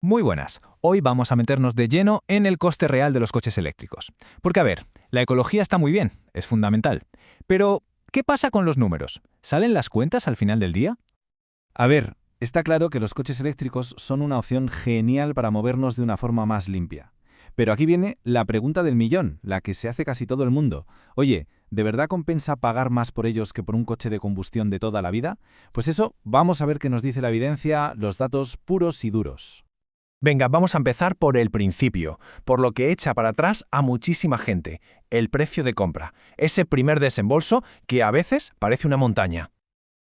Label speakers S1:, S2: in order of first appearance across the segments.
S1: Muy buenas. Hoy vamos a meternos de lleno en el coste real de los coches eléctricos. Porque a ver, la ecología está muy bien, es fundamental. Pero, ¿qué pasa con los números? ¿Salen las cuentas al final del día?
S2: A ver, está claro que los coches eléctricos son una opción genial para movernos de una forma más limpia. Pero aquí viene la pregunta del millón, la que se hace casi todo el mundo. Oye, ¿de verdad compensa pagar más por ellos que por un coche de combustión de toda la vida? Pues eso, vamos a ver qué nos dice la evidencia, los datos puros y duros.
S1: Venga, vamos a empezar por el principio, por lo que echa para atrás a muchísima gente, el precio de compra, ese primer desembolso que a veces parece una montaña.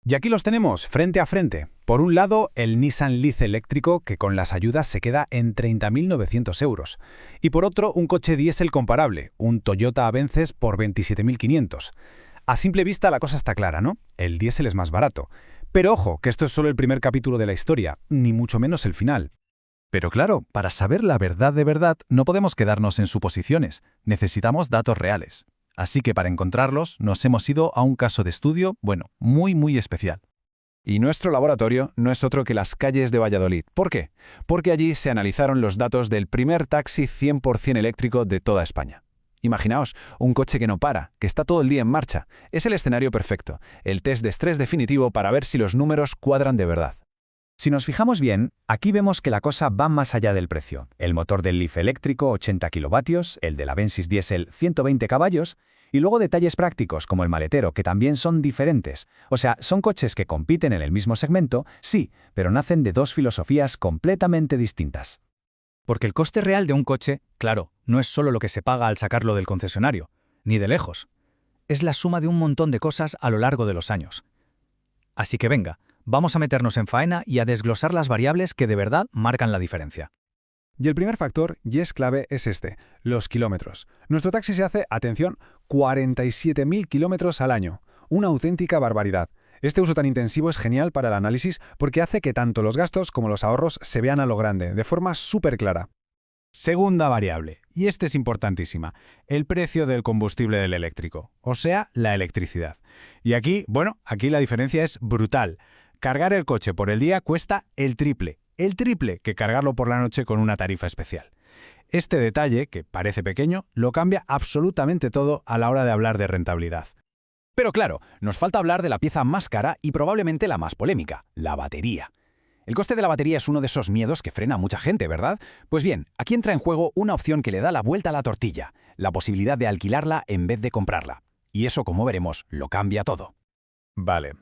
S3: Y aquí los tenemos, frente a frente. Por un lado, el Nissan Leaf eléctrico, que con las ayudas se queda en 30.900 euros. Y por otro, un coche diésel comparable, un Toyota Avensis por 27.500. A simple vista la cosa está clara, ¿no? El diésel es más barato. Pero ojo, que esto es solo el primer capítulo de la historia, ni mucho menos el final.
S4: Pero claro, para saber la verdad de verdad, no podemos quedarnos en suposiciones. Necesitamos datos reales. Así que para encontrarlos, nos hemos ido a un caso de estudio, muy especial.
S3: Y nuestro laboratorio no es otro que las calles de Valladolid. ¿Por qué? Porque allí se analizaron los datos del primer taxi 100% eléctrico de toda España. Imaginaos, un coche que no para, que está todo el día en marcha. Es el escenario perfecto, el test de estrés definitivo para ver si los números cuadran de verdad.
S5: Si nos fijamos bien, aquí vemos que la cosa va más allá del precio. El motor del Leaf eléctrico, 80 kilovatios, el del Avensis diésel, 120 caballos, y luego detalles prácticos como el maletero, que también son diferentes. O sea, son coches que compiten en el mismo segmento, sí, pero nacen de dos filosofías completamente distintas.
S6: Porque el coste real de un coche, claro, no es solo lo que se paga al sacarlo del concesionario, ni de lejos. Es la suma de un montón de cosas a lo largo de los años. Así que venga, vamos a meternos en faena y a desglosar las variables que de verdad marcan la diferencia.
S3: Y el primer factor, y es clave, es este, los kilómetros. Nuestro taxi se hace, atención, 47.000 kilómetros al año. Una auténtica barbaridad. Este uso tan intensivo es genial para el análisis porque hace que tanto los gastos como los ahorros se vean a lo grande, de forma súper clara.
S4: Segunda variable, y esta es importantísima, el precio del combustible del eléctrico, o sea, la electricidad. Y aquí la diferencia es brutal. Cargar el coche por el día cuesta el triple que cargarlo por la noche con una tarifa especial. Este detalle, que parece pequeño, lo cambia absolutamente todo a la hora de hablar de rentabilidad.
S5: Pero claro, nos falta hablar de la pieza más cara y probablemente la más polémica, la batería. El coste de la batería es uno de esos miedos que frena a mucha gente, ¿verdad? Pues bien, aquí entra en juego una opción que le da la vuelta a la tortilla, la posibilidad de alquilarla en vez de comprarla. Y eso, como veremos, lo cambia todo.
S7: Vale.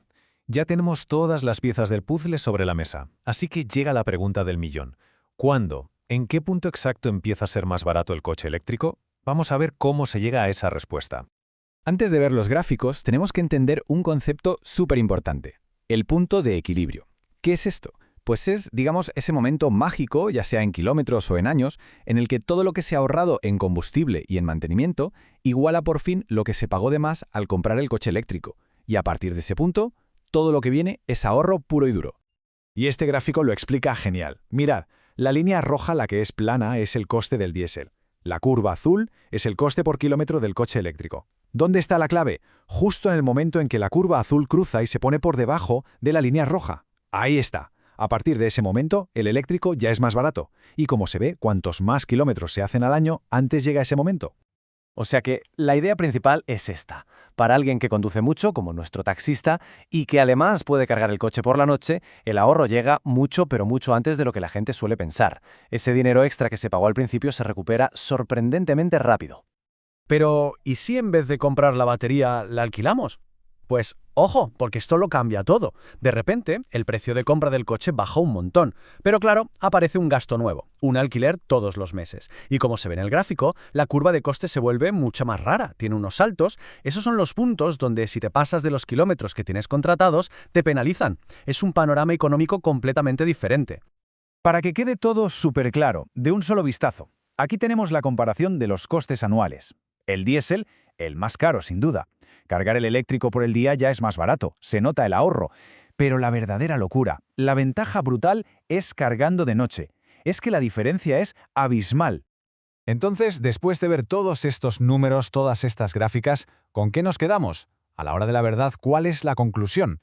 S7: Ya tenemos todas las piezas del puzzle sobre la mesa, así que llega la pregunta del millón. ¿Cuándo? ¿En qué punto exacto empieza a ser más barato el coche eléctrico? Vamos a ver cómo se llega a esa respuesta.
S5: Antes de ver los gráficos, tenemos que entender un concepto súper importante, el punto de equilibrio. ¿Qué es esto? Pues es, digamos, ese momento mágico, ya sea en kilómetros o en años, en el que todo lo que se ha ahorrado en combustible y en mantenimiento iguala por fin lo que se pagó de más al comprar el coche eléctrico. Y a partir de ese punto, todo lo que viene es ahorro puro y duro.
S4: Y este gráfico lo explica genial. Mirad, la línea roja, la que es plana, es el coste del diésel. La curva azul es el coste por kilómetro del coche eléctrico. ¿Dónde está la clave? Justo en el momento en que la curva azul cruza y se pone por debajo de la línea roja. Ahí está. A partir de ese momento, el eléctrico ya es más barato. Y como se ve, cuantos más kilómetros se hacen al año, antes llega ese momento.
S8: O sea que la idea principal es esta. Para alguien que conduce mucho, como nuestro taxista, y que además puede cargar el coche por la noche, el ahorro llega mucho, pero mucho antes de lo que la gente suele pensar. Ese dinero extra que se pagó al principio se recupera sorprendentemente rápido.
S6: Pero, ¿y si en vez de comprar la batería, la alquilamos? Pues, ojo, porque esto lo cambia todo. De repente, el precio de compra del coche baja un montón. Pero claro, aparece un gasto nuevo, un alquiler todos los meses. Y como se ve en el gráfico, la curva de coste se vuelve mucho más rara. Tiene unos saltos. Esos son los puntos donde si te pasas de los kilómetros que tienes contratados, te penalizan. Es un panorama económico completamente diferente.
S5: Para que quede todo súper claro, de un solo vistazo, aquí tenemos la comparación de los costes anuales. El diésel, el más caro sin duda. Cargar el eléctrico por el día ya es más barato, se nota el ahorro. Pero la verdadera locura, la ventaja brutal es cargando de noche. Es que la diferencia es abismal.
S4: Entonces, después de ver todos estos números, todas estas gráficas, ¿con qué nos quedamos? A la hora de la verdad, ¿cuál es la conclusión?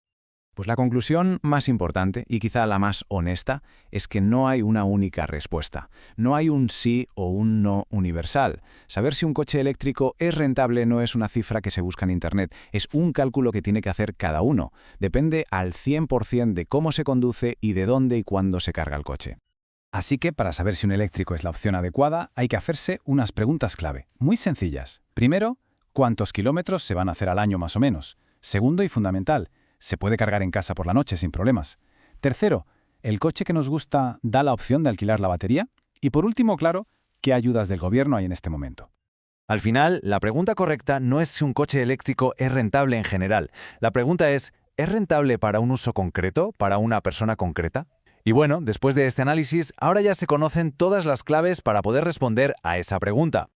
S5: Pues la conclusión más importante, y quizá la más honesta, es que no hay una única respuesta. No hay un sí o un no universal. Saber si un coche eléctrico es rentable no es una cifra que se busca en Internet, es un cálculo que tiene que hacer cada uno. Depende al 100% de cómo se conduce y de dónde y cuándo se carga el coche.
S3: Así que para saber si un eléctrico es la opción adecuada, hay que hacerse unas preguntas clave, muy sencillas. Primero, ¿cuántos kilómetros se van a hacer al año más o menos? Segundo y fundamental, ¿se puede cargar en casa por la noche sin problemas? Tercero, ¿el coche que nos gusta da la opción de alquilar la batería? Y por último, claro, ¿qué ayudas del gobierno hay en este momento?
S5: Al final, la pregunta correcta no es si un coche eléctrico es rentable en general. La pregunta ¿es rentable para un uso concreto, para una persona concreta? Y bueno, después de este análisis, ahora ya se conocen todas las claves para poder responder a esa pregunta.